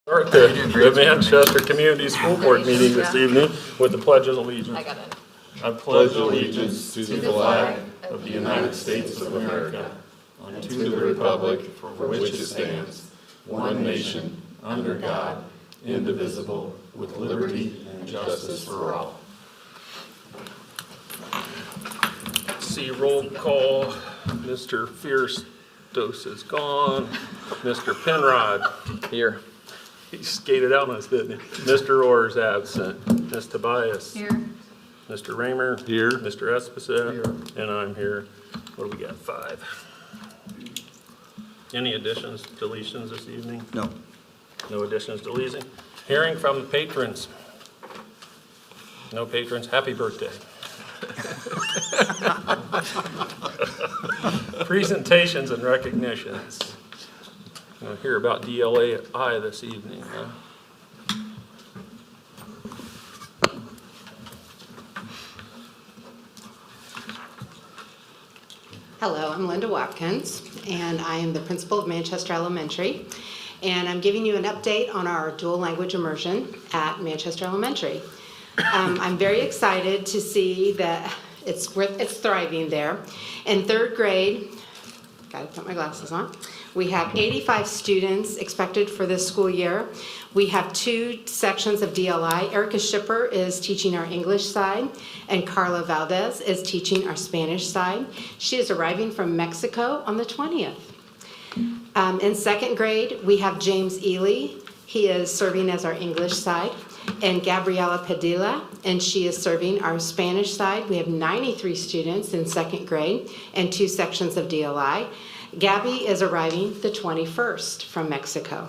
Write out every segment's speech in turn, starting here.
Start the Manchester Community School Board meeting this evening with the Pledge of Allegiance. I got it. I pledge allegiance to the flag of the United States of America and to the republic for which it stands, one nation, under God, indivisible, with liberty and justice for all. See roll call. Mr. Fiercedos is gone. Mr. Penrod. Here. He skated out on us, didn't he? Mr. Orr is absent. Ms. Tobias. Here. Mr. Raymer. Here. Mr. Esposito. And I'm here. What do we got? 5. Any additions, deletions this evening? No. No additions, deleting. Hearing from the patrons. No patrons. Happy birthday. Presentations and recognitions. We'll hear about DLAI this evening. Hello, I'm Linda Watkins, and I am the principal of Manchester Elementary. And I'm giving you an update on our dual language immersion at Manchester Elementary. I'm very excited to see that it's thriving there. In 3rd grade, gotta put my glasses on, we have 85 students expected for this school year. We have 2 sections of DLI. Erica Schipper is teaching our English side, and Carla Valdez is teaching our Spanish side. She is arriving from Mexico on the 20th. In 2nd grade, we have James Ely. He is serving as our English side, and Gabriela Padilla, and she is serving our Spanish side. We have 93 students in 2nd grade and 2 sections of DLI. Gabby is arriving the 21st from Mexico.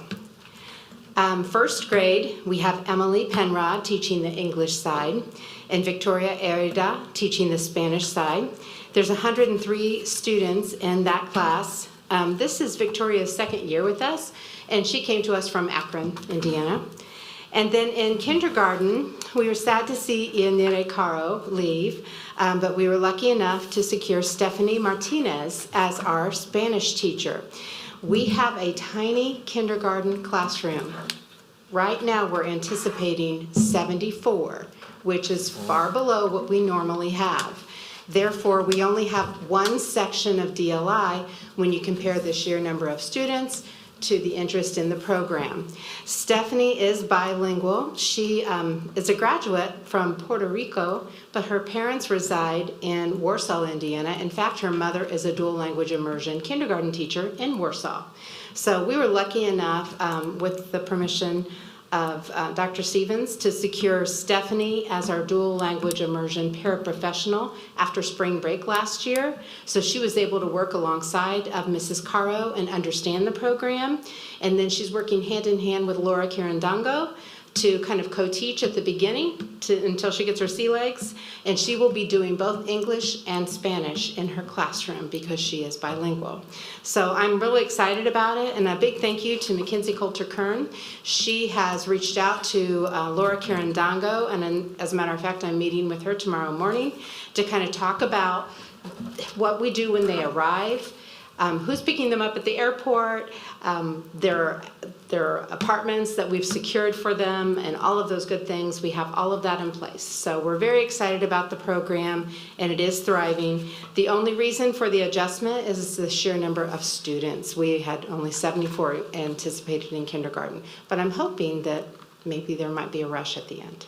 1st grade, we have Emily Penrod teaching the English side, and Victoria Erida teaching the Spanish side. There's 103 students in that class. This is Victoria's 2nd year with us, and she came to us from Akron, Indiana. And then in kindergarten, we were sad to see Ianire Caro leave, but we were lucky enough to secure Stephanie Martinez as our Spanish teacher. We have a tiny kindergarten classroom. Right now, we're anticipating 74, which is far below what we normally have. Therefore, we only have 1 section of DLI when you compare the sheer number of students to the interest in the program. Stephanie is bilingual. She is a graduate from Puerto Rico, but her parents reside in Warsaw, Indiana. In fact, her mother is a dual language immersion kindergarten teacher in Warsaw. So we were lucky enough, with the permission of Dr. Stevens, to secure Stephanie as our dual language immersion paraprofessional after spring break last year. So she was able to work alongside of Mrs. Caro and understand the program. And then she's working hand in hand with Laura Carandango to kind of co-teach at the beginning until she gets her sea legs. And she will be doing both English and Spanish in her classroom because she is bilingual. So I'm really excited about it, and a big thank you to Mackenzie Coulter-Kern. She has reached out to Laura Carandango, and as a matter of fact, I'm meeting with her tomorrow morning to kind of talk about what we do when they arrive, who's picking them up at the airport, their apartments that we've secured for them, and all of those good things. We have all of that in place. So we're very excited about the program, and it is thriving. The only reason for the adjustment is the sheer number of students. We had only 74 anticipated in kindergarten, but I'm hoping that maybe there might be a rush at the end.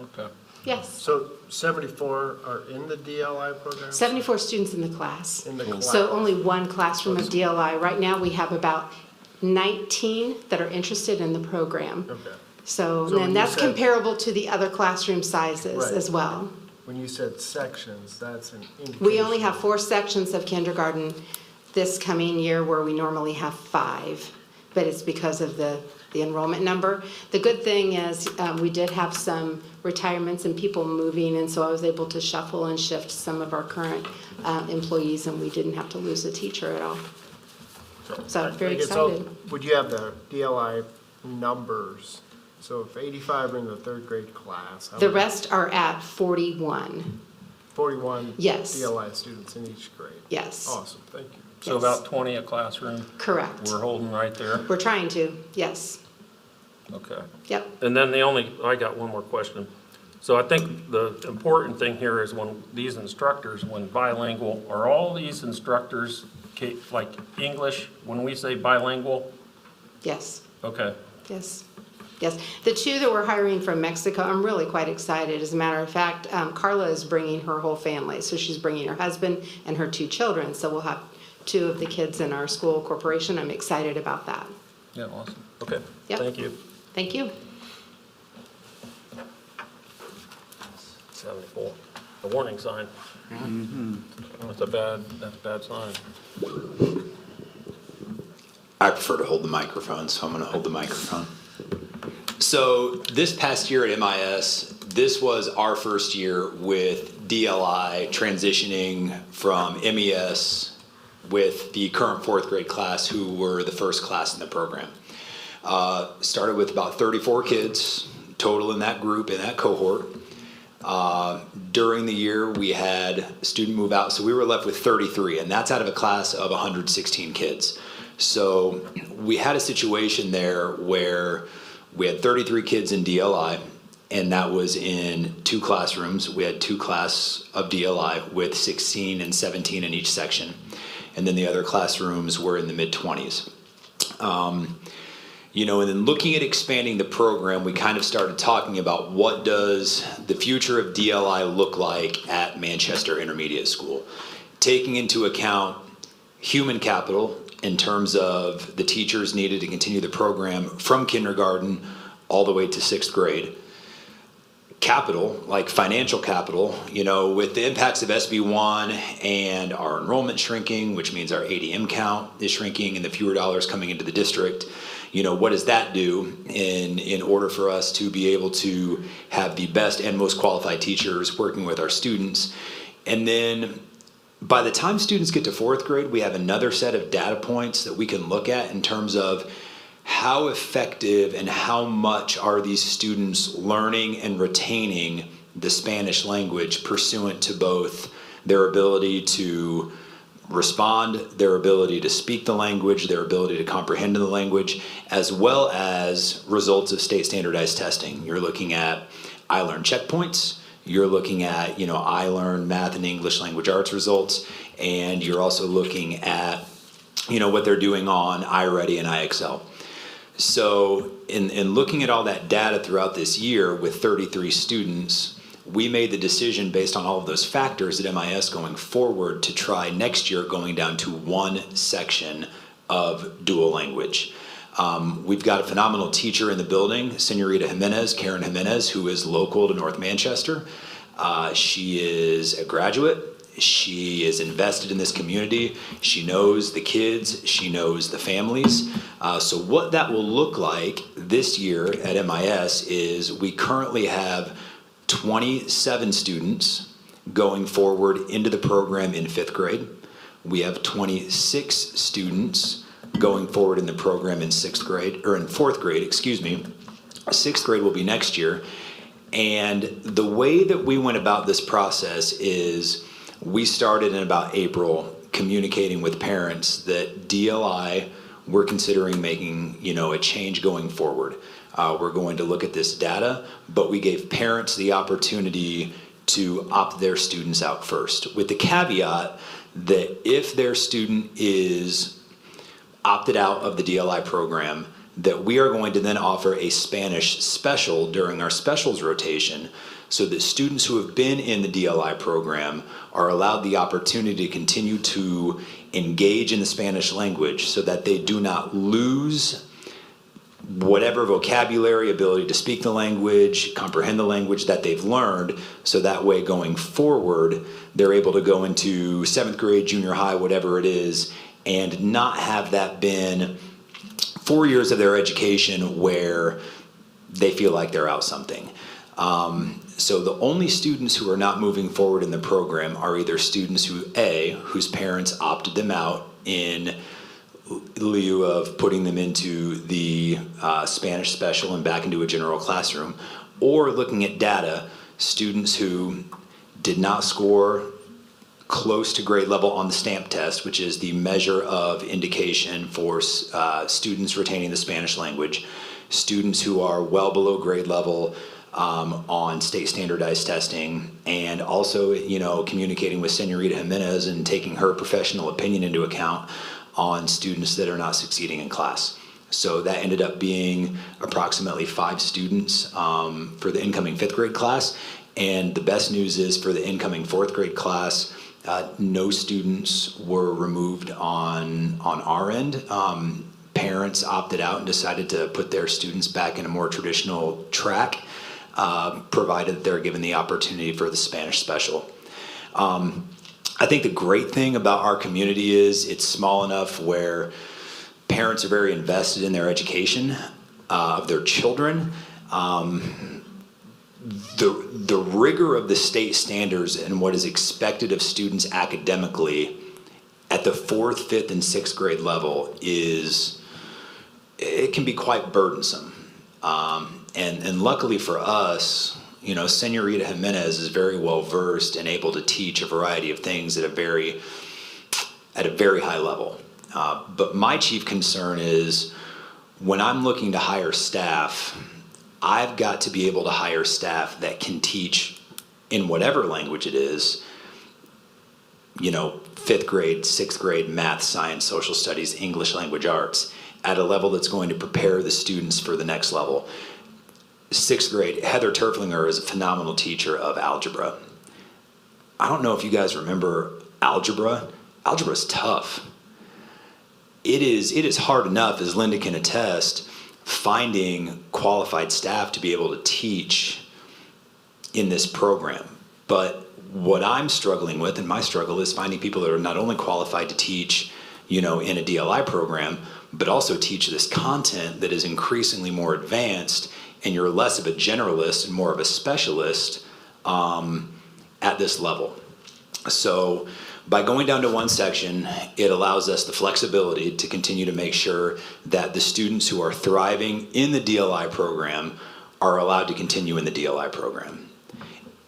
Okay. Yes. So 74 are in the DLI program? 74 students in the class. In the class. So only 1 classroom of DLI. Right now we have about 19 that are interested in the program. Okay. So So when and you that's said- comparable to the other classroom sizes Right. as well. When you said sections, that's an indication. We only have 4 sections of kindergarten this coming year where we normally have 5, but it's because of the enrollment number. The good thing is we did have some retirements and people moving, and so I was able to shuffle and shift some of our current employees, and we didn't have to lose a teacher at all. So I'm very excited. Would you have the DLI numbers? So if 85 are in the 3rd grade class. how The many- rest are at 41. 41 Yes. DLI students in each grade. Yes. Awesome, thank you. So Yes. about 20 a classroom. Correct. We're holding right there. We're trying to, yes. Okay. Yep. And then I got one more question. So I think the important thing here is when these instructors, when bilingual, are all these instructors like English, when we say bilingual? Yes. Okay. Yes. Yes. The two that we're hiring from Mexico, I'm really quite excited. As a matter of fact, Carla is bringing her whole family. So she's bringing her husband and her 2 children. So we'll have 2 of the kids in our school corporation. I'm excited about that. Yeah, awesome. Okay. Yep. Thank you. Thank you. 74. A warning sign. That's a bad sign. I prefer to hold the microphone, so I'm going to hold the microphone. So this past year at MIS, this was our first year with DLI transitioning from MES with the current 4th grade class who were the first class in the program. Started with about 34 kids total in that group, in that cohort. During the year, we had a student move out, so we were left with 33, and that's out of a class of 116 kids. So we had a situation there where we had 33 kids in DLI, and that was in 2 classrooms. We had 2 classes of DLI with 16 and 17 in each section, and then the other classrooms were in the mid-20s. And then looking at expanding the program, we kind of started talking about what does the future of DLI look like at Manchester Intermediate School, taking into account human capital in terms of the teachers needed to continue the program from kindergarten all the way to 6th grade. Capital, like financial capital, with the impacts of SB1 and our enrollment shrinking, which means our ADM count is shrinking and the fewer dollars coming into the district, what does that do in order for us to be able to have the best and most qualified teachers working with our students? And then by the time students get to 4th grade, we have another set of data points that we can look at in terms of how effective and how much are these students learning and retaining the Spanish language pursuant to both their ability to respond, their ability to speak the language, their ability to comprehend the language, as well as results of state standardized testing. You're looking at I-Learn checkpoints, you're looking at, I-Learn math and English language arts results, and you're also looking at, what they're doing on iReady and IXL. So in looking at all that data throughout this year with 33 students, we made the decision based on all of those factors at MIS going forward to try next year going down to 1 section of dual language. We've got a phenomenal teacher in the building, Senorita Jimenez, Karen Jimenez, who is local to North Manchester. She is a graduate. She is invested in this community. She knows the kids. She knows the families. So what that will look like this year at MIS is we currently have 27 students going forward into the program in 5th grade. We have 26 students going forward in the program in 6th grade, or in 4th grade, excuse me. 6th grade will be next year. And the way that we went about this process is we started in about April communicating with parents that DLI, we're considering making, a change going forward. We're going to look at this data, but we gave parents the opportunity to opt their students out first, with the caveat that if their student is opted out of the DLI program, that we are going to then offer a Spanish special during our specials rotation so that students who have been in the DLI program are allowed the opportunity to continue to engage in the Spanish language so that they do not lose whatever vocabulary, ability to speak the language, comprehend the language that they've learned, so that way going forward, they're able to go into 7th grade, junior high, whatever it is, and not have that been 4 years of their education where they feel like they're out something. So the only students who are not moving forward in the program are either students whose parents opted them out in lieu of putting them into the Spanish special and back into a general classroom, or looking at data, students who did not score close to grade level on the STAMP test, which is the measure of indication for students retaining the Spanish language, students who are well below grade level on state standardized testing, and also, communicating with Senorita Jimenez and taking her professional opinion into account on students that are not succeeding in class. So that ended up being approximately 5 students for the incoming 5th grade class. And the best news is for the incoming 4th grade class, no students were removed on our end. Parents opted out and decided to put their students back in a more traditional track, provided they're given the opportunity for the Spanish special. I think the great thing about our community is it's small enough where parents are very invested in their education of their children. The rigor of the state standards and what is expected of students academically at the 4th, 5th, and 6th grade level it can be quite burdensome. And luckily for us, Senorita Jimenez is very well versed and able to teach a variety of things at a very high level. But my chief concern is when I'm looking to hire staff, I've got to be able to hire staff that can teach in whatever language it is, 5th grade, 6th grade, math, science, social studies, English language arts, at a level that's going to prepare the students for the next level. 6th grade, Heather Terflinger is a phenomenal teacher of algebra. I don't know if you guys remember algebra. Algebra is tough. It is hard enough, as Linda can attest, finding qualified staff to be able to teach in this program. But what I'm struggling with, and my struggle, is finding people that are not only qualified to teach, in a DLI program, but also teach this content that is increasingly more advanced, and you're less of a generalist and more of a specialist at this level. So by going down to one section, it allows us the flexibility to continue to make sure that the students who are thriving in the DLI program are allowed to continue in the DLI program.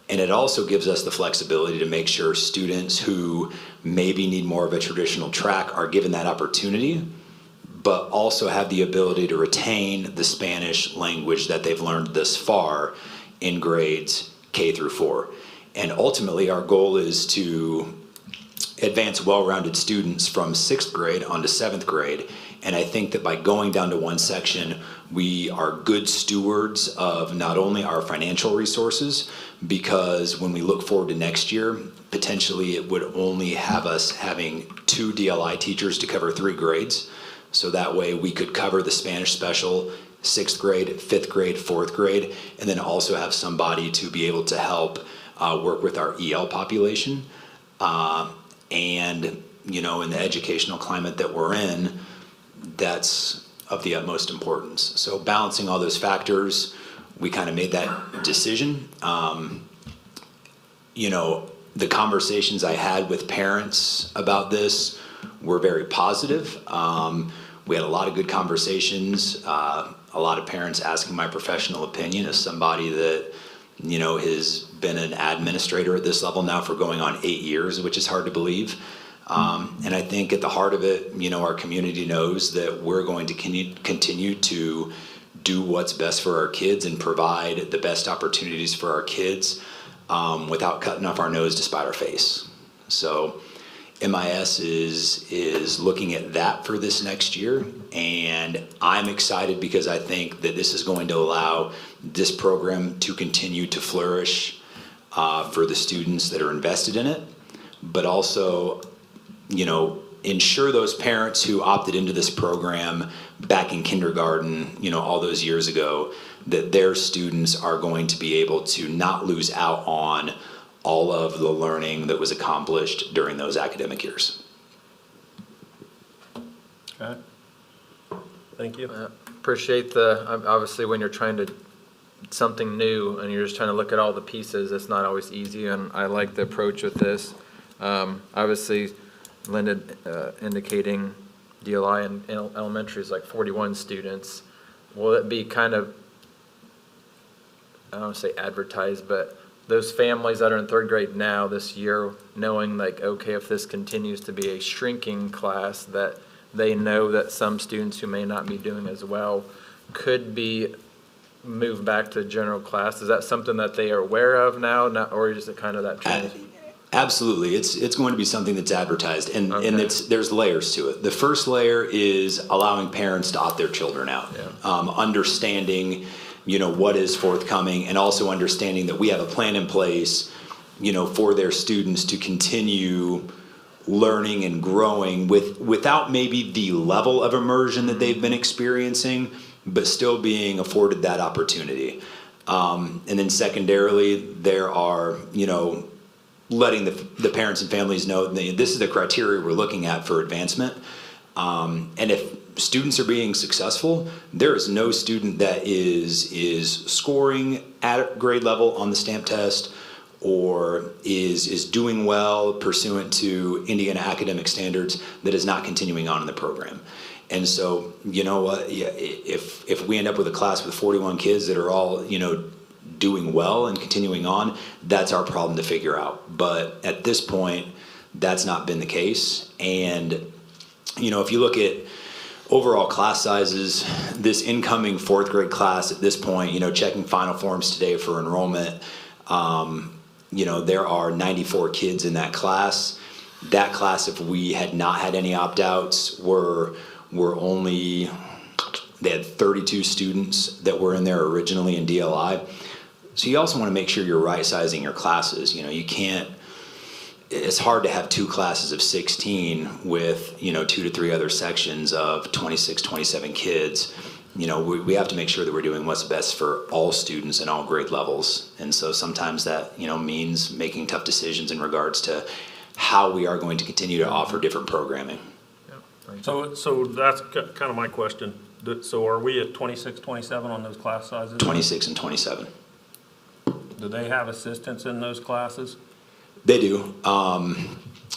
And it also gives us the flexibility to make sure students who maybe need more of a traditional track are given that opportunity, but also have the ability to retain the Spanish language that they've learned thus far in grades K through 4. And ultimately, our goal is to advance well-rounded students from 6th grade onto 7th grade. And I think that by going down to one section, we are good stewards of not only our financial resources, because when we look forward to next year, potentially it would only have us having 2 DLI teachers to cover 3 grades. So that way we could cover the Spanish special, 6th grade, 5th grade, 4th grade, and then also have somebody to be able to help work with our EL population. And, in the educational climate that we're in, that's of the utmost importance. So balancing all those factors, we kind of made that decision. The conversations I had with parents about this were very positive. We had a lot of good conversations, a lot of parents asking my professional opinion as somebody that, has been an administrator at this level now for going on 8 years, which is hard to believe. And I think at the heart of it, our community knows that we're going to continue to do what's best for our kids and provide the best opportunities for our kids without cutting off our nose to spite our face. So MIS is looking at that for this next year, and I'm excited because I think that this is going to allow this program to continue to flourish for the students that are invested in it, but also, ensure those parents who opted into this program back in kindergarten, all those years ago, that their students are going to be able to not lose out on all of the learning that was accomplished during those academic years. Okay. Thank you. Appreciate obviously when you're trying to, something new and you're just trying to look at all the pieces, it's not always easy, and I like the approach with this. Obviously, Linda indicating DLI in elementary is like 41 students. Will it be kind of, I don't want to say advertised, but those families that are in 3rd grade now this year, knowing like, okay, if this continues to be a shrinking class, that they know that some students who may not be doing as well could be moved back to general class. Is that something that they are aware of now, or is it kind of that change? Absolutely, it's going to be something that's advertised, and Okay. there's layers to it. The first layer is allowing parents to opt their children out, understanding, what is forthcoming, and also understanding that we have a plan in place, for their students to continue learning and growing without maybe the level of immersion that they've been experiencing, but still being afforded that opportunity. And then secondarily, there are, letting the parents and families know that this is the criteria we're looking at for advancement. And if students are being successful, there is no student that is scoring at grade level on the stamp test or is doing well pursuant to Indiana academic standards that is not continuing on in the program. And so, you know what, if we end up with a class with 41 kids that are all, doing well and continuing on, that's our problem to figure out. But at this point, that's not been the case. And, if you look at overall class sizes, this incoming fourth grade class at this point, checking final forms today for enrollment, there are 94 kids in that class. That class, if we had not had any opt-outs, they had 32 students that were in there originally in DLI. So you also want to make sure you're right-sizing your classes. You can't, it's hard to have 2 classes of 16 with, 2 to 3 other sections of 26, 27 kids. We have to make sure that we're doing what's best for all students in all grade levels. And so sometimes that, means making tough decisions in regards to how we are going to continue to offer different programming. So that's kind of my question. So are we at 26, 27 on those class sizes? 26 and 27. Do they have assistants in those classes? They do.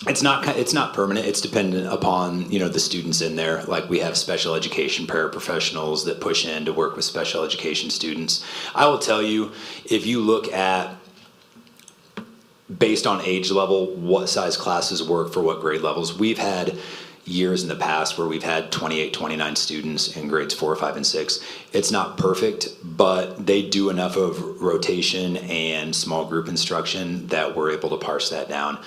It's not permanent. It's dependent upon, the students in there. Like we have special education paraprofessionals that push in to work with special education students. I will tell you, if you look at, based on age level, what size classes work for what grade levels, we've had years in the past where we've had 28, 29 students in grades 4, 5, and 6. It's not perfect, but they do enough of rotation and small group instruction that we're able to parse that down.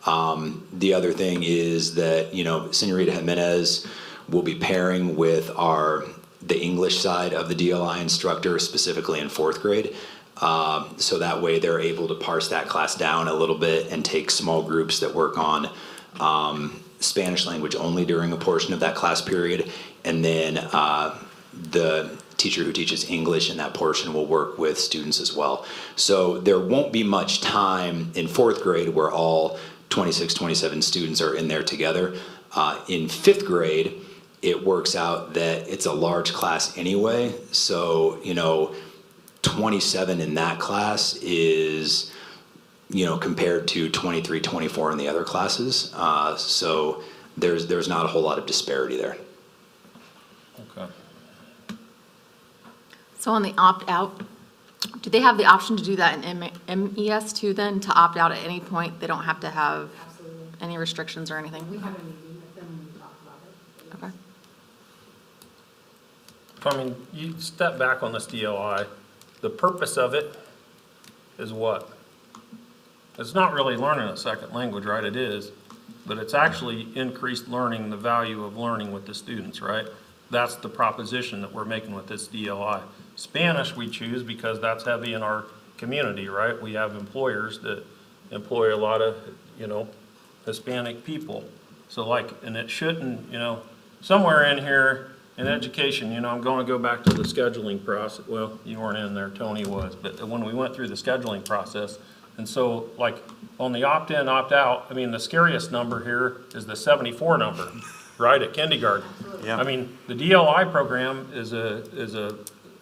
The other thing is that, Senorita Jimenez will be pairing with the English side of the DLI instructor, specifically in 4th grade. So that way they're able to parse that class down a little bit and take small groups that work on Spanish language only during a portion of that class period, and then the teacher who teaches English in that portion will work with students as well. So there won't be much time in 4th grade where all 26, 27 students are in there together. In 5th grade, it works out that it's a large class anyway, so 27 in that class is compared to 23, 24 in the other classes. So there's not a whole lot of disparity there. Okay. So on the opt-out, do they have the option to do that in MES too then, to opt out at any point? They don't have to have any restrictions or anything? We have a meeting with them and we talk about it. Okay. I mean, you step back on this DLI, the purpose of it is what? It's not really learning a second language, right? It is, but it's actually increased learning, the value of learning with the students, right? That's the proposition that we're making with this DLI. Spanish we choose because that's heavy in our community, right? We have employers that employ a lot of, Hispanic people. So and it shouldn't, somewhere in here in education, I'm going to go back to the scheduling process. Well, you weren't in there, Tony was, but when we went through the scheduling process, and so on the opt-in, opt-out, the scariest number here is the 74 number, right, at kindergarten. Yeah. The DLI program is a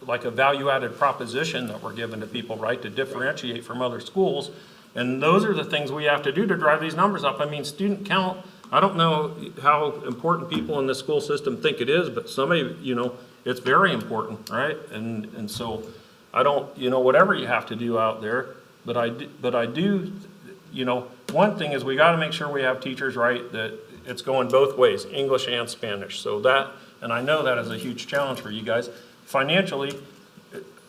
value-added proposition that we're giving to people, right, to differentiate from other schools. And those are the things we have to do to drive these numbers up. Student count, I don't know how important people in the school system think it is, but somebody, it's very important, right? And so I don't, whatever you have to do out there, but I do, one thing is we got to make sure we have teachers, right, that it's going both ways, English and Spanish. So that, and I know that is a huge challenge for you guys. financially,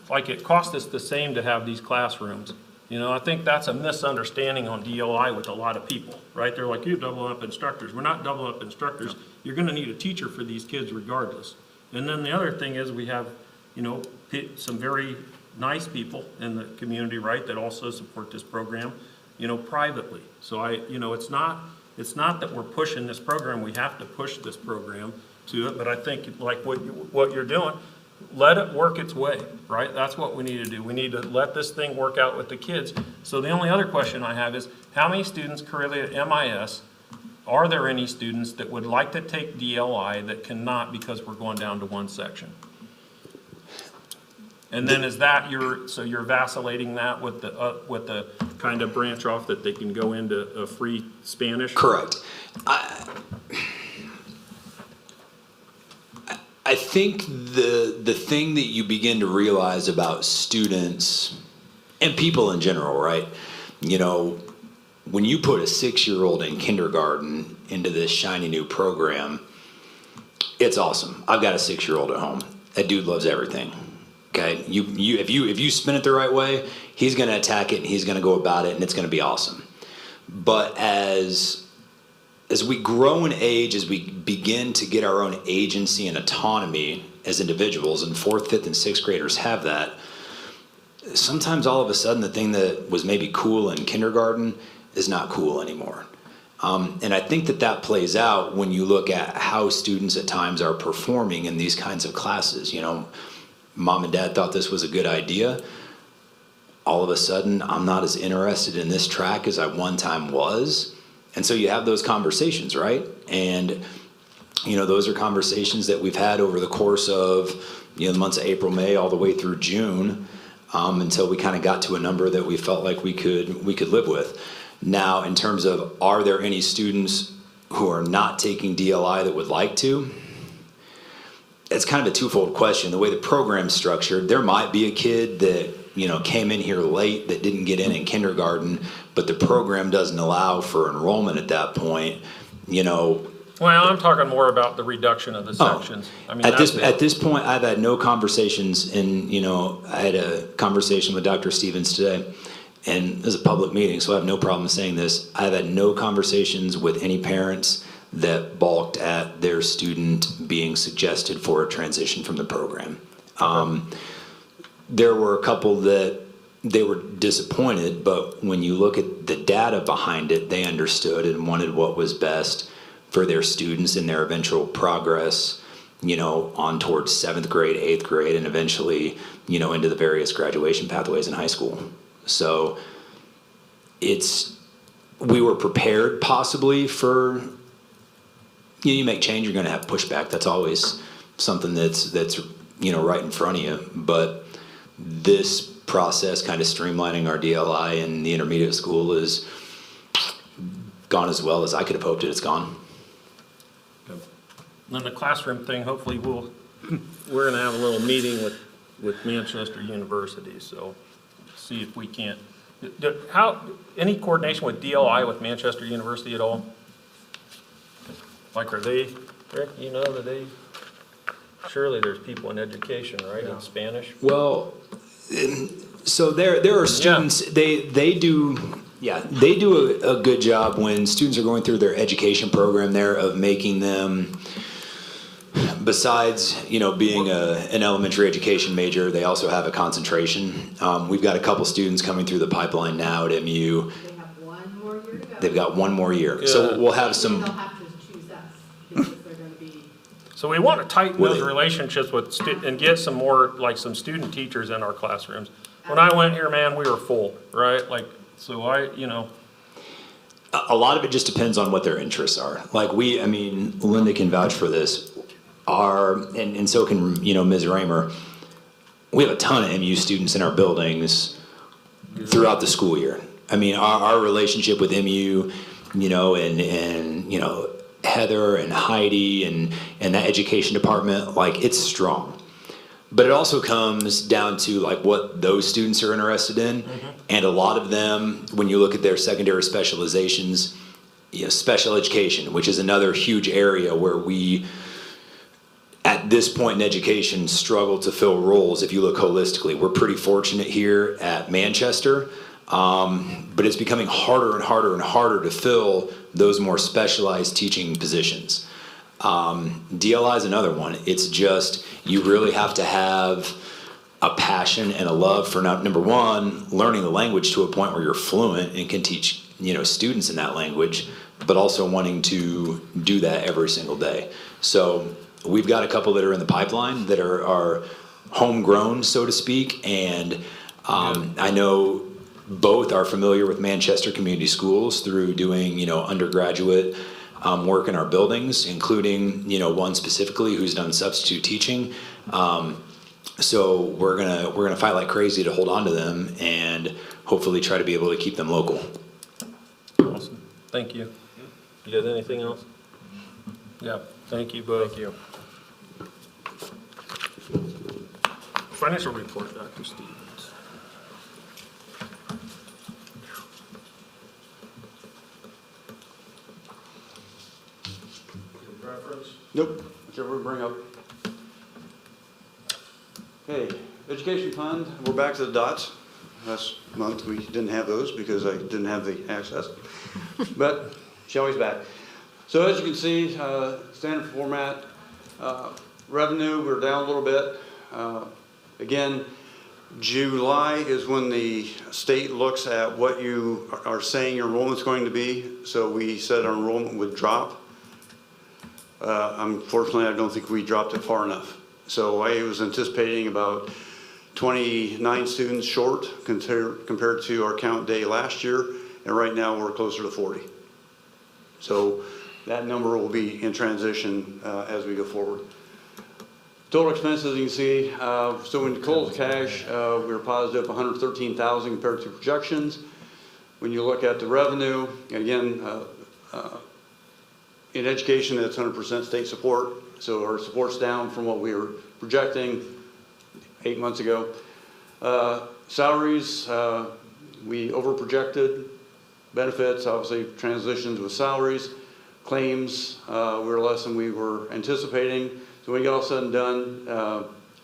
like it cost us the same to have these classrooms. I think that's a misunderstanding on DLI with a lot of people, right? They're like, you double up instructors. We're not double up instructors. You're gonna need a teacher for these kids regardless. And then the other thing is we have, some very nice people in the community, right, that also support this program, privately. So it's not that we're pushing this program. We have to push this program to it, but I think like what you're doing, let it work its way, right? That's what we need to do. We need to let this thing work out with the kids. So the only other question I have is, how many students currently at MIS, are there any students that would like to take DLI that cannot because we're going down to one section? And then is that so you're vacillating that with the kind of branch off that they can go into a free Spanish? Correct. I think the thing that you begin to realize about students and people in general, right? When you put a 6-year-old in kindergarten into this shiny new program, it's awesome. I've got a 6-year-old at home. That dude loves everything. Okay, if you spin it the right way, he's going to attack it and he's going to go about it, and it's going to be awesome. But as we grow in age, as we begin to get our own agency and autonomy as individuals, and 4th, 5th, and 6th graders have that, sometimes all of a sudden the thing that was maybe cool in kindergarten is not cool anymore. And I think that plays out when you look at how students at times are performing in these kinds of classes. Mom and dad thought this was a good idea. All of a sudden, I'm not as interested in this track as I one time was. And so you have those conversations, right? And, those are conversations that we've had over the course of, the months of April, May, all the way through June, until we kind of got to a number that we felt like we could live with. Now, in terms of, are there any students who are not taking DLI that would like to? It's kind of a twofold question. The way the program's structured, there might be a kid that, came in here late that didn't get in kindergarten, but the program doesn't allow for enrollment at that point, Well, I'm talking more about the reduction of the sections. At this point, I've had no conversations, and, I had a conversation with Dr. Stevens today, and this is a public meeting, so I have no problem saying this. I've had no conversations with any parents that balked at their student being suggested for a transition from the program. There were a couple that they were disappointed, but when you look at the data behind it, they understood and wanted what was best for their students in their eventual progress, on towards 7th grade, 8th grade, and eventually, into the various graduation pathways in high school. So we were prepared possibly for, you make change, you're going to have pushback. That's always something that's right in front of you. But this process, kind of streamlining our DLI in the intermediate school, is gone as well as I could have hoped it's gone. And then the classroom thing, hopefully we're going to have a little meeting with Manchester University, so see if we can't. Any coordination with DLI with Manchester University at all? Like, are they, Rick, surely there's people in education, right, in Spanish? Well, so there are students, they do a good job when students are going through their education program there of making them, besides, being an elementary education major, they also have a concentration. We've got a couple students coming through the pipeline now at MU. They have one more year to go. They've got one more year. Good. So we'll have some. They'll have to choose us because they're going to be. So we want to tighten those relationships with and get some more, like, some student teachers in our classrooms. When I went here, man, we were full, right? Like, so A lot of it just depends on what their interests are. Like Linda can vouch for this. And so can, Ms. Raymer. We have a ton of MU students in our buildings throughout the school year. Our relationship with MU, and Heather and Heidi and that education department, like, it's strong. But it also comes down to, like, what those students are interested in. Mm-hmm. And a lot of them, when you look at their secondary specializations, special education, which is another huge area where we at this point in education, struggle to fill roles if you look holistically. We're pretty fortunate here at Manchester, but it's becoming harder and harder and harder to fill those more specialized teaching positions. DLI is another one. It's just, you really have to have a passion and a love for, number one, learning the language to a point where you're fluent and can teach, students in that language, but also wanting to do that every single day. So we've got a couple that are in the pipeline that are homegrown, so to speak, and I know both are familiar with Manchester Community Schools through doing, undergraduate work in our buildings, including, one specifically who's done substitute teaching. So we're gonna fight like crazy to hold on to them and hopefully try to be able to keep them local. Awesome. Thank you. You got anything else? Yeah, thank you both. Thank you. Financial report, Dr. Stevens. Nope, whichever we bring up. Okay, education fund, we're back to the dots. Last month, we didn't have those because I didn't have the access, but Shelley's back. So as you can see, standard format, revenue, we're down a little bit. Again, July is when the state looks at what you are saying your enrollment's going to be. So we said our enrollment would drop. Unfortunately, I don't think we dropped it far enough. So I was anticipating about 29 students short compared to our count day last year, and right now we're closer to 40. So that number will be in transition as we go forward. Total expenses, you can see, so when you close cash, we were positive 113,000 compared to projections. When you look at the revenue, again, in education, it's 100% state support, so our support's down from what we were projecting 8 months ago. Salaries, we over-projected. Benefits, obviously, transitions with salaries. Claims, we were less than we were anticipating. So when you get all said and done,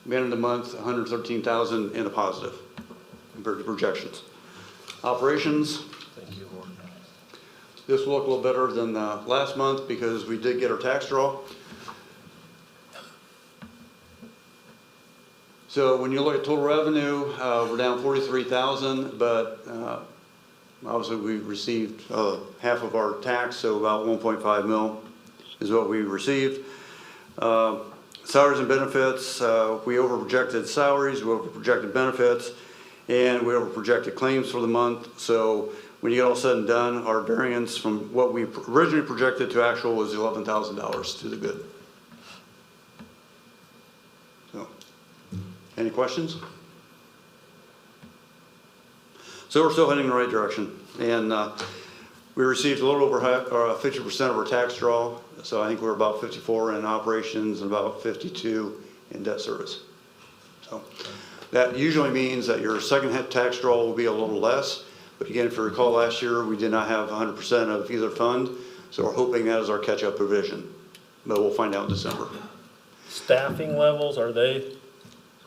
we ended the month 113,000 in a positive compared to projections. Operations. Thank you, Lord. This will look a little better than last month because we did get our tax draw. So when you look at total revenue, we're down 43,000, but obviously we received half of our tax, so about 1.5 mil is what we received. Salaries and benefits, we over-projected salaries, we over-projected benefits, and we over-projected claims for the month. So when you get all said and done, our variance from what we originally projected to actual was $11,000 to the good. So, any questions? So we're still heading in the right direction. And we received a little over 50% of our tax draw. So I think we're about 54 in operations and about 52 in debt service. So that usually means that your second tax draw will be a little less. But again, if you recall last year, we did not have 100% of either fund. So we're hoping that is our catch-up provision. But we'll find out in December. Staffing levels, are they,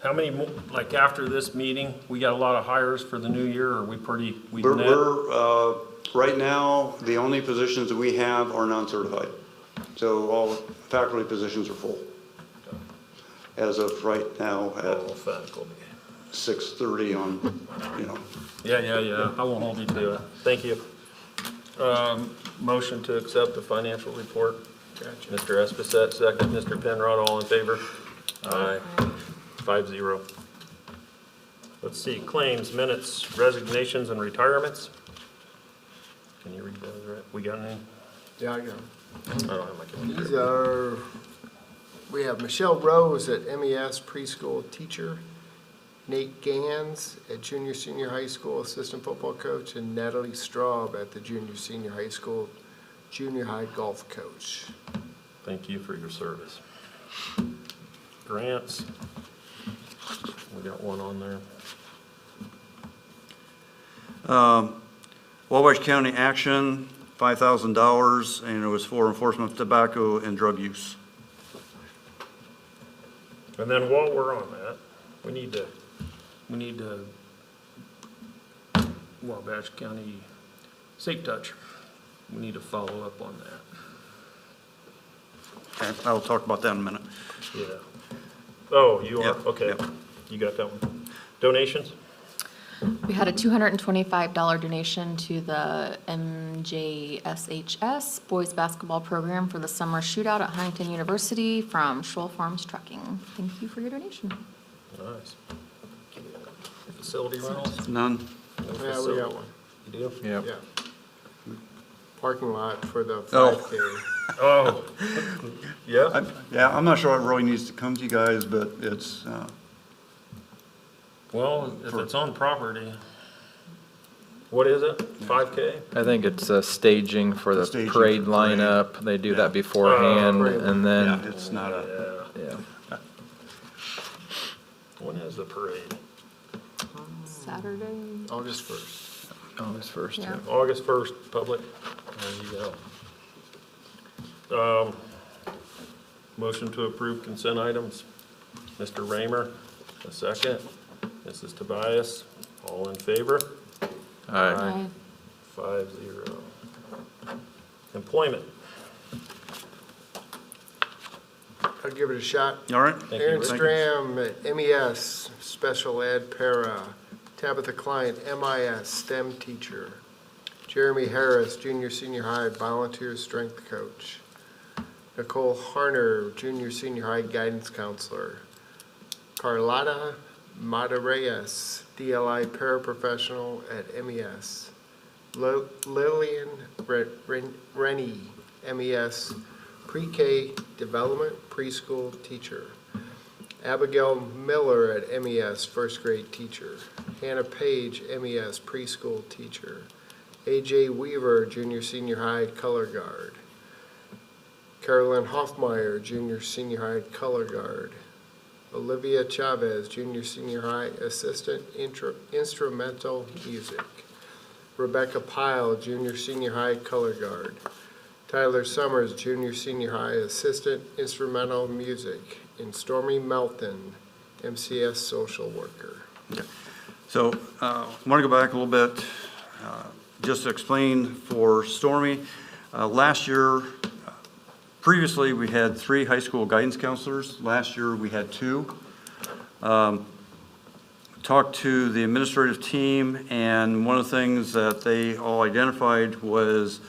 how many, like after this meeting, we got a lot of hires for the new year, or are we pretty, We're right now, the only positions that we have are non-certified. So all faculty positions are full. As of right now at 6:30 on, Yeah, I won't hold you to it. Thank you. Motion to accept the financial report. Gotcha. Mr. Esposette, second. Mr. Penrod, all in favor? Aye. 5-0. Let's see, claims, minutes, resignations, and retirements. Can you read those, right? We got any? Yeah, I got them. I don't have my calendar. These are, we have Michelle Rose at MES preschool teacher, Nate Gans at junior senior high school assistant football coach, and Natalie Straub at the junior senior high school junior high golf coach. Thank you for your service. Grants. We got one on there. Wabash County Action, $5,000, and it was for enforcement of tobacco and drug use. And then while we're on that, we need to, Wabash County Safe Touch. We need to follow up on that. Okay, I'll talk about that in a minute. Yeah. Oh, you are? Yep, Okay. yep. You got that one. Donations? We had a $225 donation to the MJSHS Boys Basketball Program for the summer shootout at Huntington University from Shoal Farms Trucking. Thank you for your donation. Nice. Facility rentals? None? Yeah, we got one. You do? Yeah. Yeah. Parking lot for the Oh. 5K. Oh. Yeah? Yeah, I'm not sure it really needs to come to you guys, but it's, Well, if it's on property, what is it? 5K? I think it's staging for the Staging parade for parade. lineup. They do that beforehand, Parade. and yeah, then, it's not a, Yeah. yeah. When is the parade? Saturday? August 1st. August 1st, Yeah. yeah. August 1st, public. There you go. Motion to approve consent items. Mr. Raymer, a second. Mrs. Tobias, all in favor? All right. Aye. 5-0. Employment. I'll give it a shot. you all right? Thank Aaron you. Stram at MES, Special Ed Para. Tabitha Klein, MIS, STEM teacher. Jeremy Harris, Junior Senior High Volunteer Strength Coach. Nicole Harner, Junior Senior High Guidance Counselor. Carlotta Matareyes, DLI Paraprofessional at MES. Lillian Rennie, MES, Pre-K Development Preschool Teacher. Abigail Miller at MES, First Grade Teacher. Hannah Page, MES, Preschool Teacher. AJ Weaver, Junior Senior High Color Guard. Carolyn Hoffmeyer, Junior Senior High Color Guard. Olivia Chavez, Junior Senior High Assistant Instrumental Music. Rebecca Pyle, Junior Senior High Color Guard. Tyler Summers, Junior Senior High Assistant Instrumental Music. And Stormy Melton, MCS Social Worker. So, I want to go back a little bit, just to explain for Stormy. Last year, previously, we had 3 high school guidance counselors. Last year, we had 2. Talked to the administrative team, and one of the things that they all identified was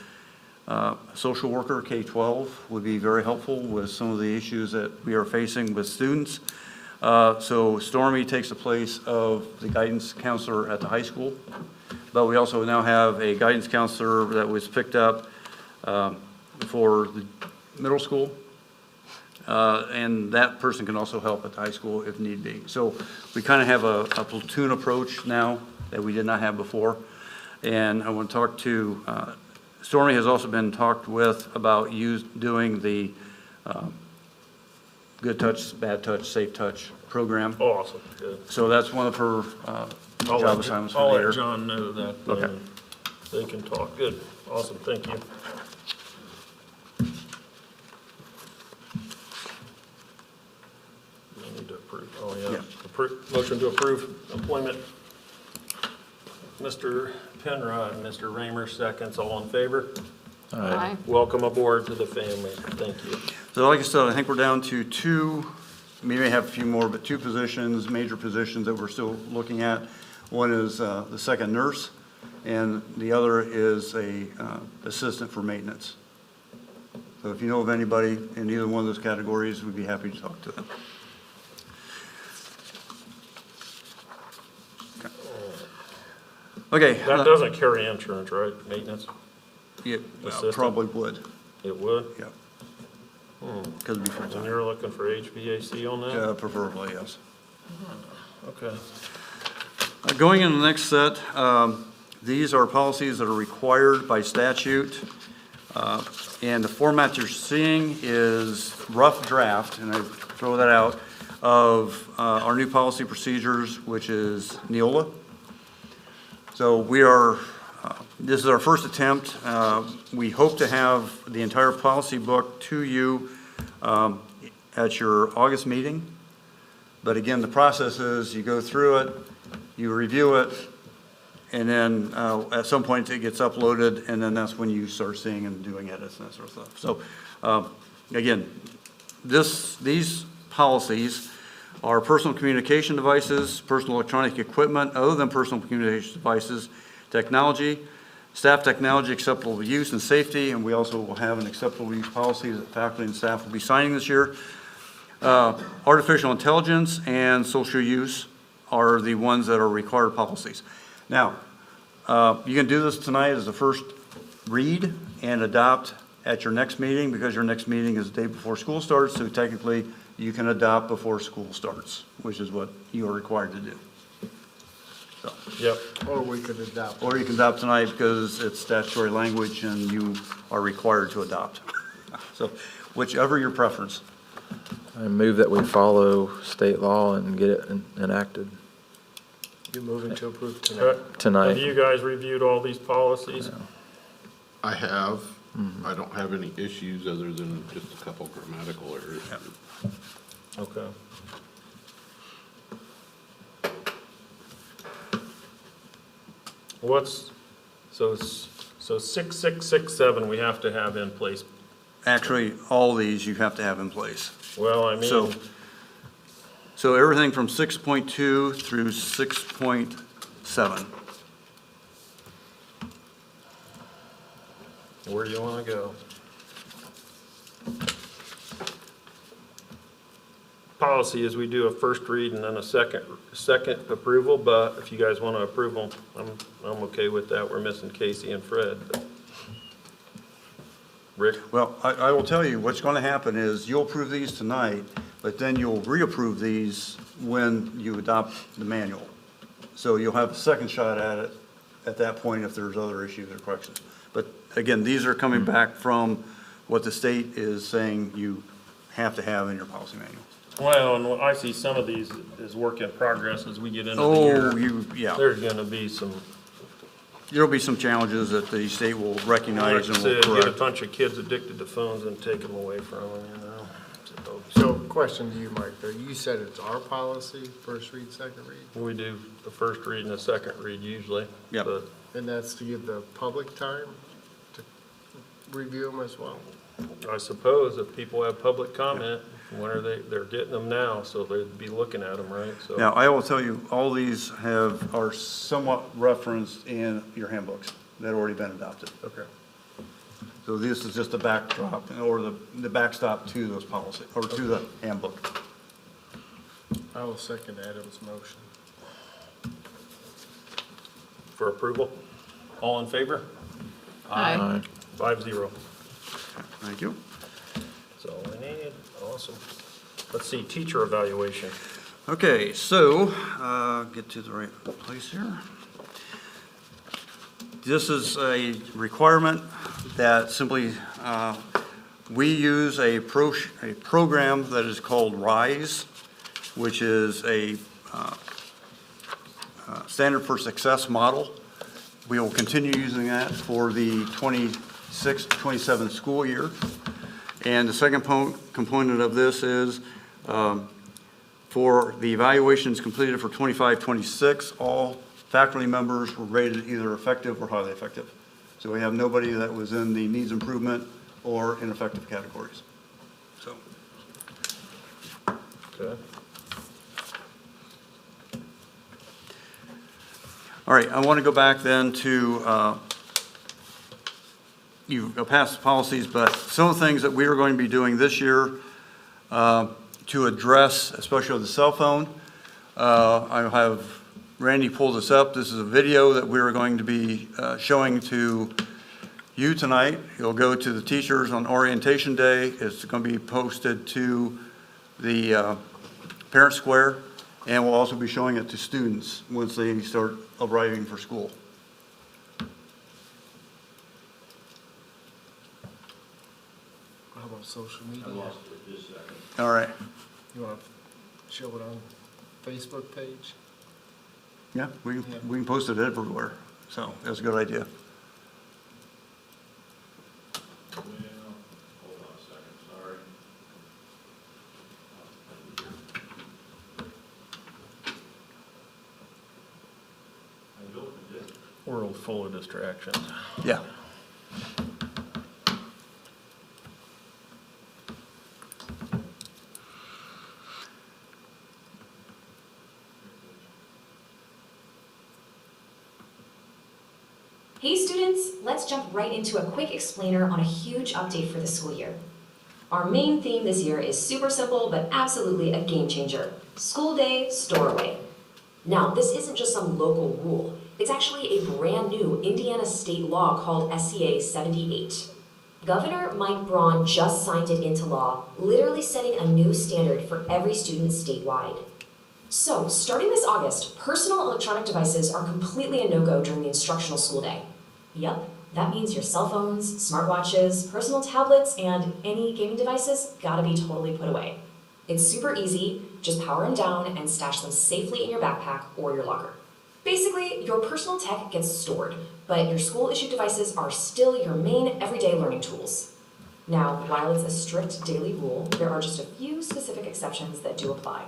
social worker, K-12, would be very helpful with some of the issues that we are facing with students. So Stormy takes the place of the guidance counselor at the high school. But we also now have a guidance counselor that was picked up for the middle school. And that person can also help at the high school if need be. So we kind of have a platoon approach now that we did not have before. And I want to talk to, Stormy has also been talked with about doing the good touch, bad touch, safe touch program. Awesome, good. So that's one of her job assignments for I'll the let year. John know that. Okay. then They can talk. Good, awesome, thank you. I need to approve, oh yeah. Yeah. Motion to approve employment. Mr. Penrod, Mr. Raymer, seconds, all in favor? Aye. Welcome aboard to the family, thank you. So like I said, I think we're down to 2, we may have a few more, but 2 positions, major positions that we're still looking at. One is the second nurse, and the other is a assistant for maintenance. So if you know of anybody in either one of those categories, we'd be happy to talk to them. Okay. That doesn't carry insurance, right, maintenance? Yeah, Assistant? probably would, It would? yeah. Because it'd be full And time. you're looking for HVAC on that? Preferably, yes. Okay. Going in the next set, these are policies that are required by statute. And the format you're seeing is rough draft, and I throw that out, of our new policy procedures, which is Neola. So we are, this is our first attempt. We hope to have the entire policy book to you at your August meeting. But again, the process is you go through it, you review it, and then at some point it gets uploaded, and then that's when you start seeing and doing edits and that sort of stuff. So again, these policies are personal communication devices, personal electronic equipment other than personal communication devices, technology, staff technology, acceptable use and safety, and we also will have an acceptable use policy that faculty and staff will be signing this year. Artificial intelligence and social use are the ones that are required policies. Now, you can do this tonight as a first read and adopt at your next meeting, because your next meeting is the day before school starts, so technically you can adopt before school starts, which is what you are required to do. So, Yep. Or we could adopt. or you can adopt tonight because it's statutory language and you are required to adopt. So whichever your preference. I move that we follow state law and get it enacted You're moving to approve tonight. Have tonight. you guys reviewed all these policies? I have. I don't have any issues other than just a couple grammatical errors. Okay. So 6667 we have to have in place. Actually, all these you have to have in place. Well, I mean, So everything from 6.2 through 6.7. where do you want to go? Policy is we do a first read and then a second approval, but if you guys want to approve them, I'm okay with that. We're missing Casey and Fred. But Rick? Well, I will tell you, what's going to happen is you'll approve these tonight, but then you'll reapprove these when you adopt the manual. So you'll have a second shot at it at that point if there's other issues or corrections. But again, these are coming back from what the state is saying you have to have in your policy manual. Well, and I see some of these as work in progress as we get into the year. Yeah. There's gonna be some, There'll be some challenges that the state will like recognize I and will said, get a correct. bunch of kids addicted to phones and take them away from them, you know? So question to you, Mike, though. You said it's our policy, first read, second read? We do the first read and the second read usually. Yep. But And that's to give the public time to review them as well? I suppose if people have public comment, when are they're getting them now, so they'd be looking at them, right? So Now, I will tell you, all these are somewhat referenced in your handbooks that have already been adopted. Okay. So this is just a backdrop or the backstop to those policies or to the handbook. I will second Adam's motion. for approval, all in favor? Aye. 5-0. Thank you. So we need, awesome. Let's see, teacher evaluation. Okay, so, get to the right place here. This is a requirement that simply, we use a program that is called RISE, which is a Standard for Success model. We will continue using that for the 26-27 school year. And the second component of this is for the evaluations completed for 25-26, all faculty members were rated either effective or highly effective. So we have nobody that was in the needs improvement or ineffective categories. So, Okay. all right, I want to go back then to, you've passed policies, but some of the things that we are going to be doing this year to address, especially with the cell phone. I have Randy pull this up. This is a video that we are going to be showing to you tonight. It'll go to the teachers on orientation day. It's going to be posted to the parent square, and we'll also be showing it to students once they start arriving for school. How about social media? All right. You want to show it on Facebook page? Yeah, we can post it everywhere, so that's a good idea. world full of distractions. Yeah. Hey students, let's jump right into a quick explainer on a huge update for the school year. Our main theme this year is super simple, but absolutely a game changer. School day, store away. Now, this isn't just some local rule. It's actually a brand new Indiana state law called SCA 78. Governor Mike Braun just signed it into law, literally setting a new standard for every student statewide. So, starting this August, personal electronic devices are completely a no-go during the instructional school day. Yep, that means your cell phones, smartwatches, personal tablets, and any gaming devices gotta be totally put away. It's super easy, just power them down and stash them safely in your backpack or your locker. Basically, your personal tech gets stored, but your school-issued devices are still your main everyday learning tools. Now, while it's a strict daily rule, there are just a few specific exceptions that do apply.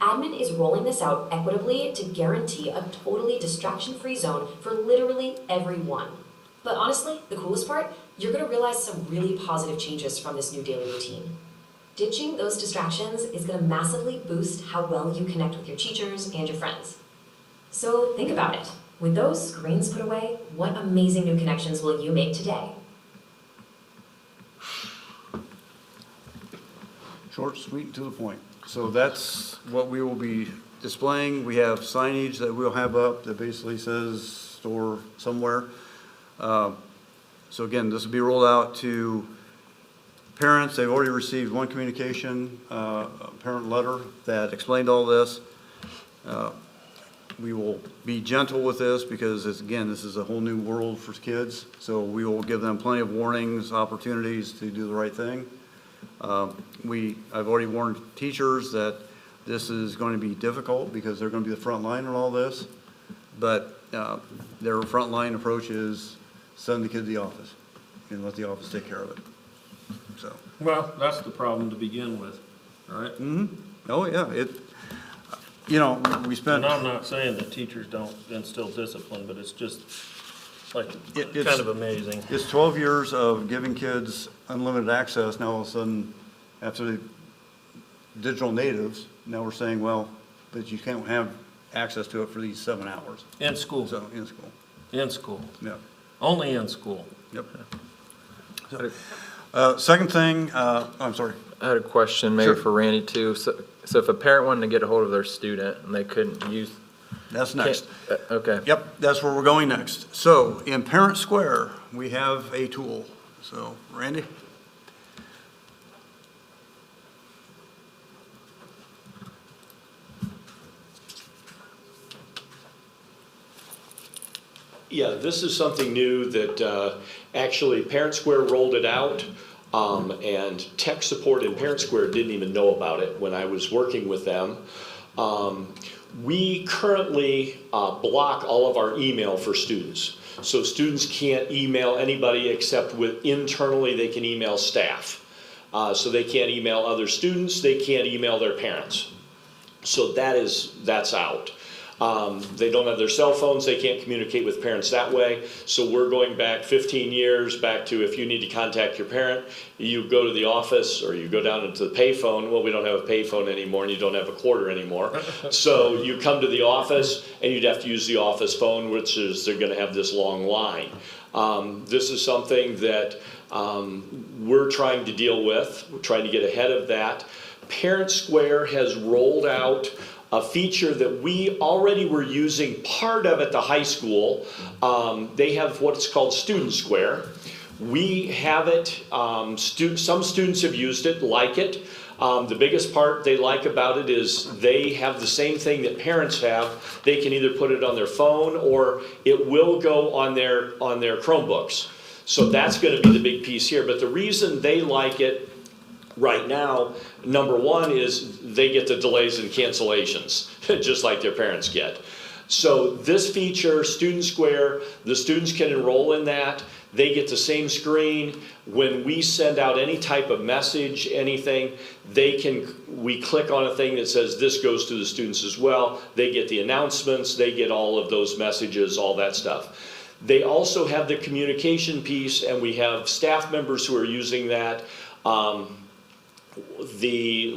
Admin is rolling this out equitably to guarantee a totally distraction-free zone for literally everyone. But honestly, the coolest part, you're gonna realize some really positive changes from this new daily routine. Ditching those distractions is gonna massively boost how well you connect with your teachers and your friends. So think about it. With those screens put away, what amazing new connections will you make today? Short, sweet, and to the point. So that's what we will be displaying. We have signage that we'll have up that basically says store somewhere. So again, this will be rolled out to parents. They've already received one communication, a parent letter that explained all this. We will be gentle with this because, again, this is a whole new world for kids. So we will give them plenty of warnings, opportunities to do the right thing. I've already warned teachers that this is going to be difficult because they're going to be the front line in all this. But their front line approach is send the kid to the office and let the office take care of it. So. Well, that's the problem to begin with, right? Mm-hmm. Oh, yeah. We spent. And I'm not saying that teachers don't instill discipline, but it's just like It's kind of amazing. It's 12 years of giving kids unlimited access. Now all of a sudden, after the digital natives, now we're saying, well, but you can't have access to it for these 7 hours. In school. So, in school. In school. Yeah. Only in school. Yep. Second thing, I'm sorry. I had a question maybe Sure. for Randy too. So if a parent wanted to get a hold of their student and they couldn't use. That's next. Okay. Yep, that's where we're going next. So in Parent Square, we have a tool. So Randy? Yeah, this is something new that actually Parent Square rolled it out, and tech support in Parent Square didn't even know about it when I was working with them. We currently block all of our email for students. So students can't email anybody except internally they can email staff. So they can't email other students, they can't email their parents. So that's out. They don't have their cell phones, they can't communicate with parents that way. So we're going back 15 years back to if you need to contact your parent, you go to the office or you go down into the payphone. Well, we don't have a payphone anymore and you don't have a quarter anymore. So you come to the office and you'd have to use the office phone, which is they're gonna have this long line. This is something that we're trying to deal with. We're trying to get ahead of that. Parent Square has rolled out a feature that we already were using part of at the high school. They have what's called Student Square. We have it, some students have used it, like it. The biggest part they like about it is they have the same thing that parents have. They can either put it on their phone or it will go on their Chromebooks. So that's gonna be the big piece here. But the reason they like it right now, number one is they get the delays and cancellations, just like their parents get. So this feature, Student Square, the students can enroll in that. They get the same screen. When we send out any type of message, anything, we click on a thing that says this goes to the students as well. They get the announcements, they get all of those messages, all that stuff. They also have the communication piece, and we have staff members who are using that. The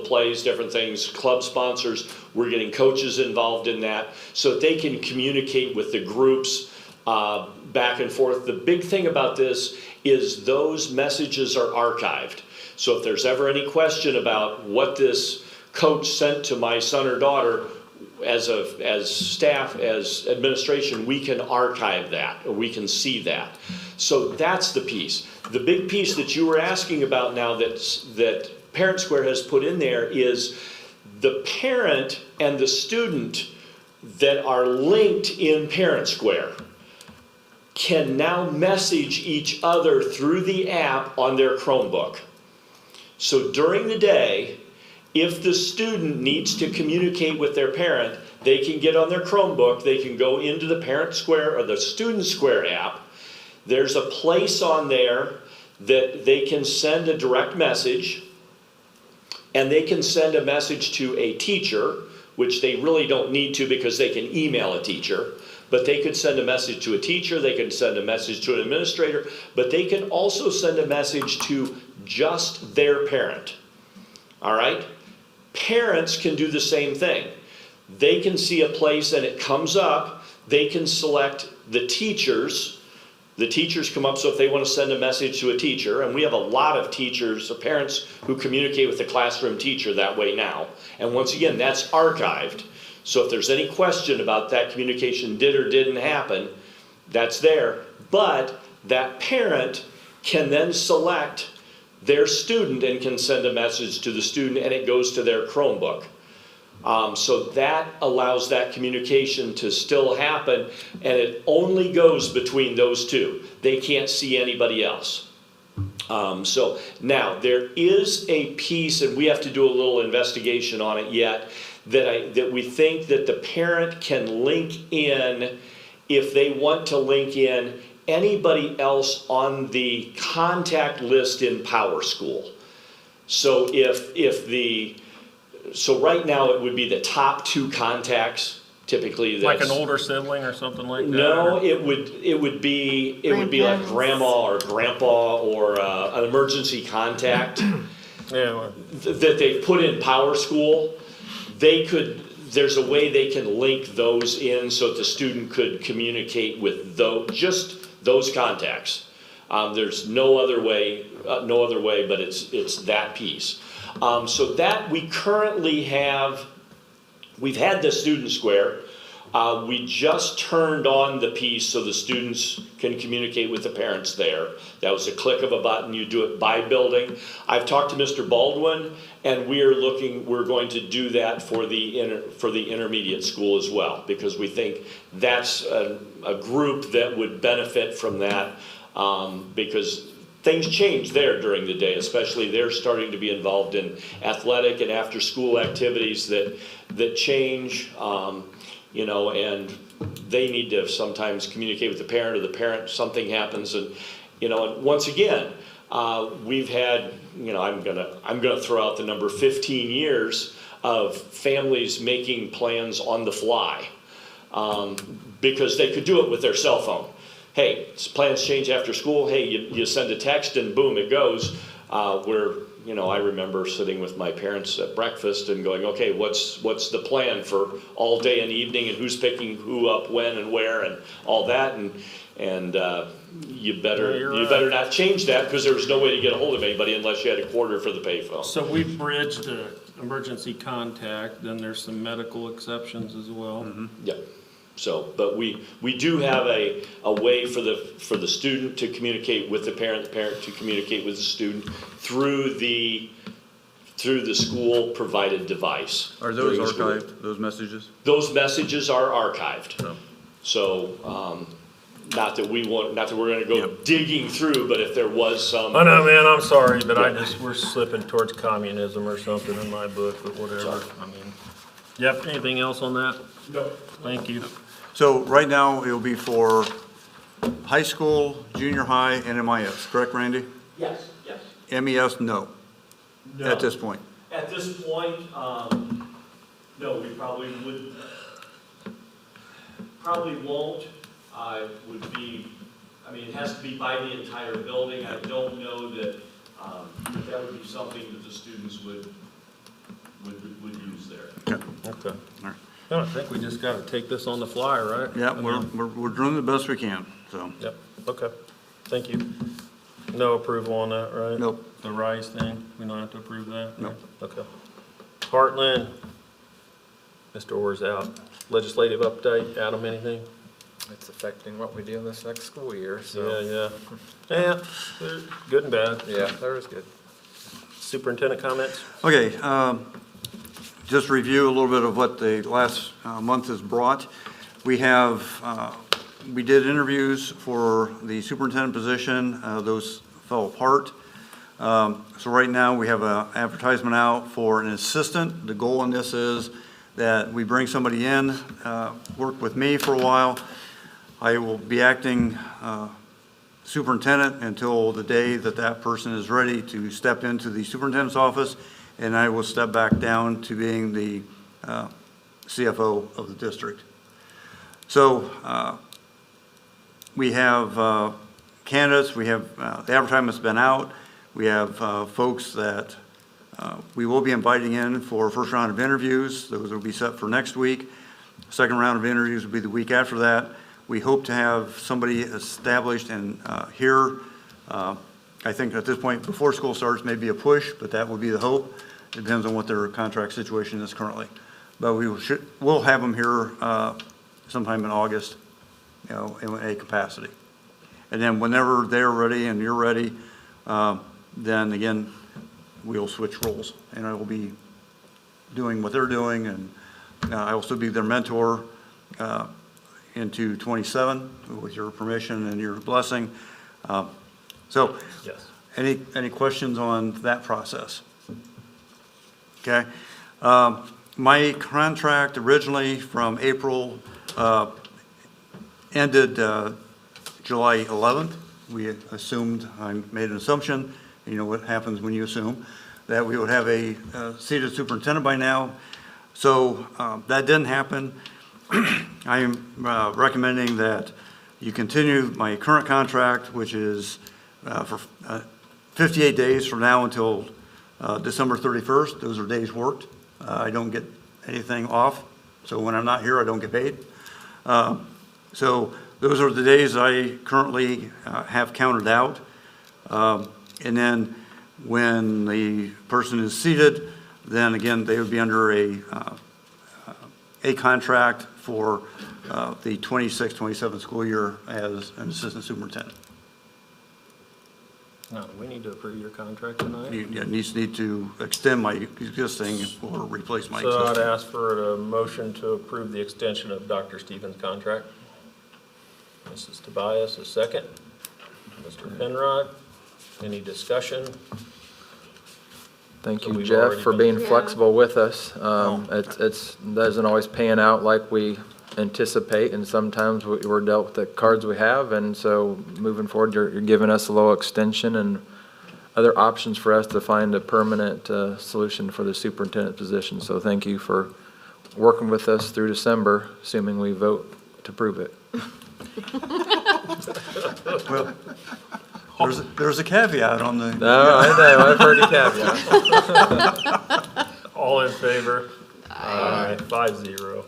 plays, different things, club sponsors, we're getting coaches involved in that so that they can communicate with the groups back and forth. The big thing about this is those messages are archived. So if there's ever any question about what this coach sent to my son or daughter, as staff, as administration, we can archive that, or we can see that. So that's the piece. The big piece that you were asking about now that Parent Square has put in there is the parent and the student that are linked in Parent Square can now message each other through the app on their Chromebook. So during the day, if the student needs to communicate with their parent, they can get on their Chromebook, they can go into the Parent Square or the Student Square app. There's a place on there that they can send a direct message, and they can send a message to a teacher, which they really don't need to because they can email a teacher. But they could send a message to a teacher, they can send a message to an administrator, but they can also send a message to just their parent. All right? Parents can do the same thing. They can see a place and it comes up, they can select the teachers. The teachers come up, so if they want to send a message to a teacher, and we have a lot of teachers, parents who communicate with the classroom teacher that way now. And once again, that's archived. So if there's any question about that communication did or didn't happen, that's there. But that parent can then select their student and can send a message to the student, and it goes to their Chromebook. So that allows that communication to still happen, and it only goes between those two. They can't see anybody else. So now there is a piece, and we have to do a little investigation on it yet, that we think that the parent can link in, if they want to link in anybody else on the contact list in Power School. So so right now it would be the top 2 contacts, typically. Like an older sibling or something like that? No, it would be like grandma or grandpa or an emergency contact that they put in Power School. There's a way they can link those in so that the student could communicate with just those contacts. There's no other way, but it's that piece. So that we currently have, we've had the Student Square. We just turned on the piece so the students can communicate with the parents there. That was a click of a button. You do it by building. I've talked to Mr. Baldwin, and we're going to do that for the intermediate school as well, because we think that's a group that would benefit from that, because things change there during the day, especially they're starting to be involved in athletic and after-school activities that change, and they need to sometimes communicate with the parent, or the parent, something happens, and once again, we've had, I'm gonna throw out the number 15 years of families making plans on the fly, because they could do it with their cell phone. Hey, plans change after school. Hey, you send a text and boom, it goes. I remember sitting with my parents at breakfast and going, okay, what's the plan for all day and evening, and who's picking who up when and where and all that, and you better not change that, because there was no way to get a hold of anybody unless you had a quarter for the payphone. So we've bridged the emergency contact, then there's some medical exceptions as well. Mm-hmm. Yeah. So, but we do have a way for the student to communicate with the parent to communicate with the student through the school provided device. Are those archived, those messages? Those messages are archived. No. So, not that we're gonna go digging through, but if there was some. I know, man, I'm sorry, but we're slipping towards communism or something in my book, but whatever. Sorry. Yep, anything else on that? No. Thank you. So right now, it'll be for high school, junior high, and MIS, correct, Randy? Yes. MES, no, No. at this point. At this point, no, we probably would. Probably won't. Would be, I mean, it has to be by the entire building. I don't know that that would be something that the students would use there. Okay. All right. No, I think we just gotta take this on the fly, right? Yeah, I we're, mean, we're doing the best we can, so. Yep, okay. Thank you. No approval on that, right? Nope. The RISE thing, we don't have to approve that? Nope. Okay. Heartland, Mr. Orr's out. Legislative update, Adam, anything? It's affecting what we do this next school year, so. Yeah. Yeah, they're good and bad. Yeah, that was good. Superintendent comments? Okay, just review a little bit of what the last month has brought. We have, we did interviews for the superintendent position. Those fell apart. So right now, we have an advertisement out for an assistant. The goal in this is that we bring somebody in, work with me for a while. I will be acting superintendent until the day that that person is ready to step into the superintendent's office, and I will step back down to being the CFO of the district. So we have candidates, we have, the advertisement's been out, we have folks that we will be inviting in for a first round of interviews. Those will be set for next week. Second round of interviews will be the week after that. We hope to have somebody established and here. I think at this point, before school starts, may be a push, but that would be the hope. It depends on what their contract situation is currently. But we'll have them here sometime in August, you know, in a capacity. And then whenever they're ready and you're ready, then again, we'll switch roles. And I will be doing what they're doing, and I will still be their mentor into 27 with your permission and your blessing. So, Yes. any questions on that process? Okay. My contract originally from April ended July 11th. We assumed, I made an assumption, you know what happens when you assume, that we would have a seated superintendent by now. So that didn't happen. I am recommending that you continue my current contract, which is for 58 days from now until December 31st. Those are days worked. I don't get anything off, so when I'm not here, I don't get paid. So those are the days I currently have counted out. And then when the person is seated, then again, they would be under a contract for the 26-27 school year as an assistant superintendent. No, we need to approve your contract tonight. You need to extend my existing or replace my So I'd existing. ask for a motion to approve the extension of Dr. Stevens' contract. Mrs. Tobias, a second. Mr. Penrod, any discussion? Thank So you, we've Jeff, already for been- being Yeah. flexible with us. It's doesn't always pan out like we anticipate, and sometimes we're dealt with the cards we have, and so moving forward, you're giving us a little extension and other options for us to find a permanent solution for the superintendent position. So thank you for working with us through December, assuming we vote to prove it. Well, there's a caveat on the. No, I know, I've heard the caveat. All in favor? Aye. 5-0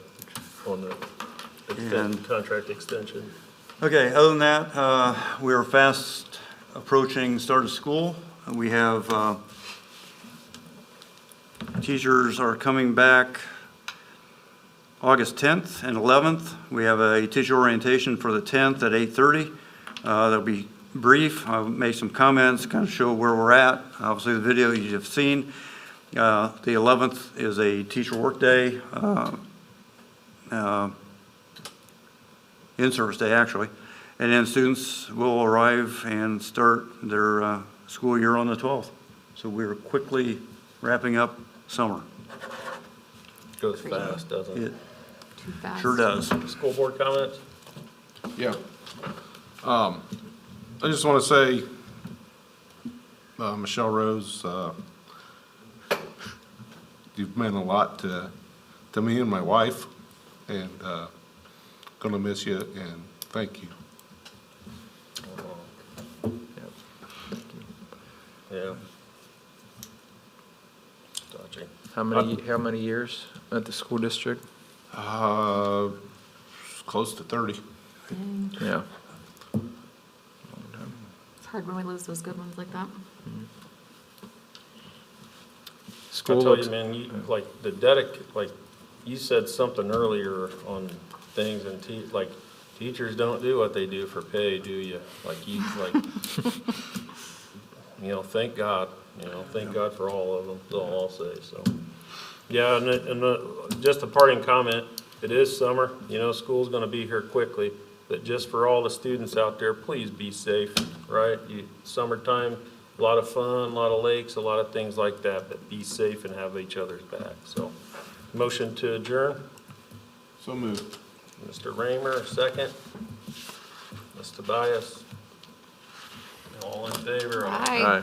on the And- contract extension. Okay, other than that, we are fast approaching start of school. We have, teachers are coming back August 10th and 11th. We have a teacher orientation for the 10th at 8:30. That'll be brief. I'll make some comments, kind of show where we're at. Obviously, the video you have seen. The 11th is a teacher workday, in-service day, actually. And then students will arrive and start their school year on the 12th. So we're quickly wrapping up summer. Goes fast, doesn't it? It Too fast. sure does. School board comments? Yeah. I just want to say, Michelle Rose, you've meant a lot to me and my wife, and Gonna miss you, and thank you. Yeah. Touching. How many years at the school district? Close to 30. Yeah. It's hard when we lose those good ones like that. I School tell looks, you, man, like like, you said something earlier on things and teachers don't do what they do for pay, do you? Thank God, thank God for all of them, is all I'll say, so. Yeah, and just a parting comment, it is summer, school's gonna be here quickly, but just for all the students out there, please be safe, right? Summertime, a lot of fun, a lot of lakes, a lot of things like that, but be safe and have each other's back, so. Motion to adjourn, So moved. Mr. Raymer, second. Ms. Tobias. All in favor? Aye. aye.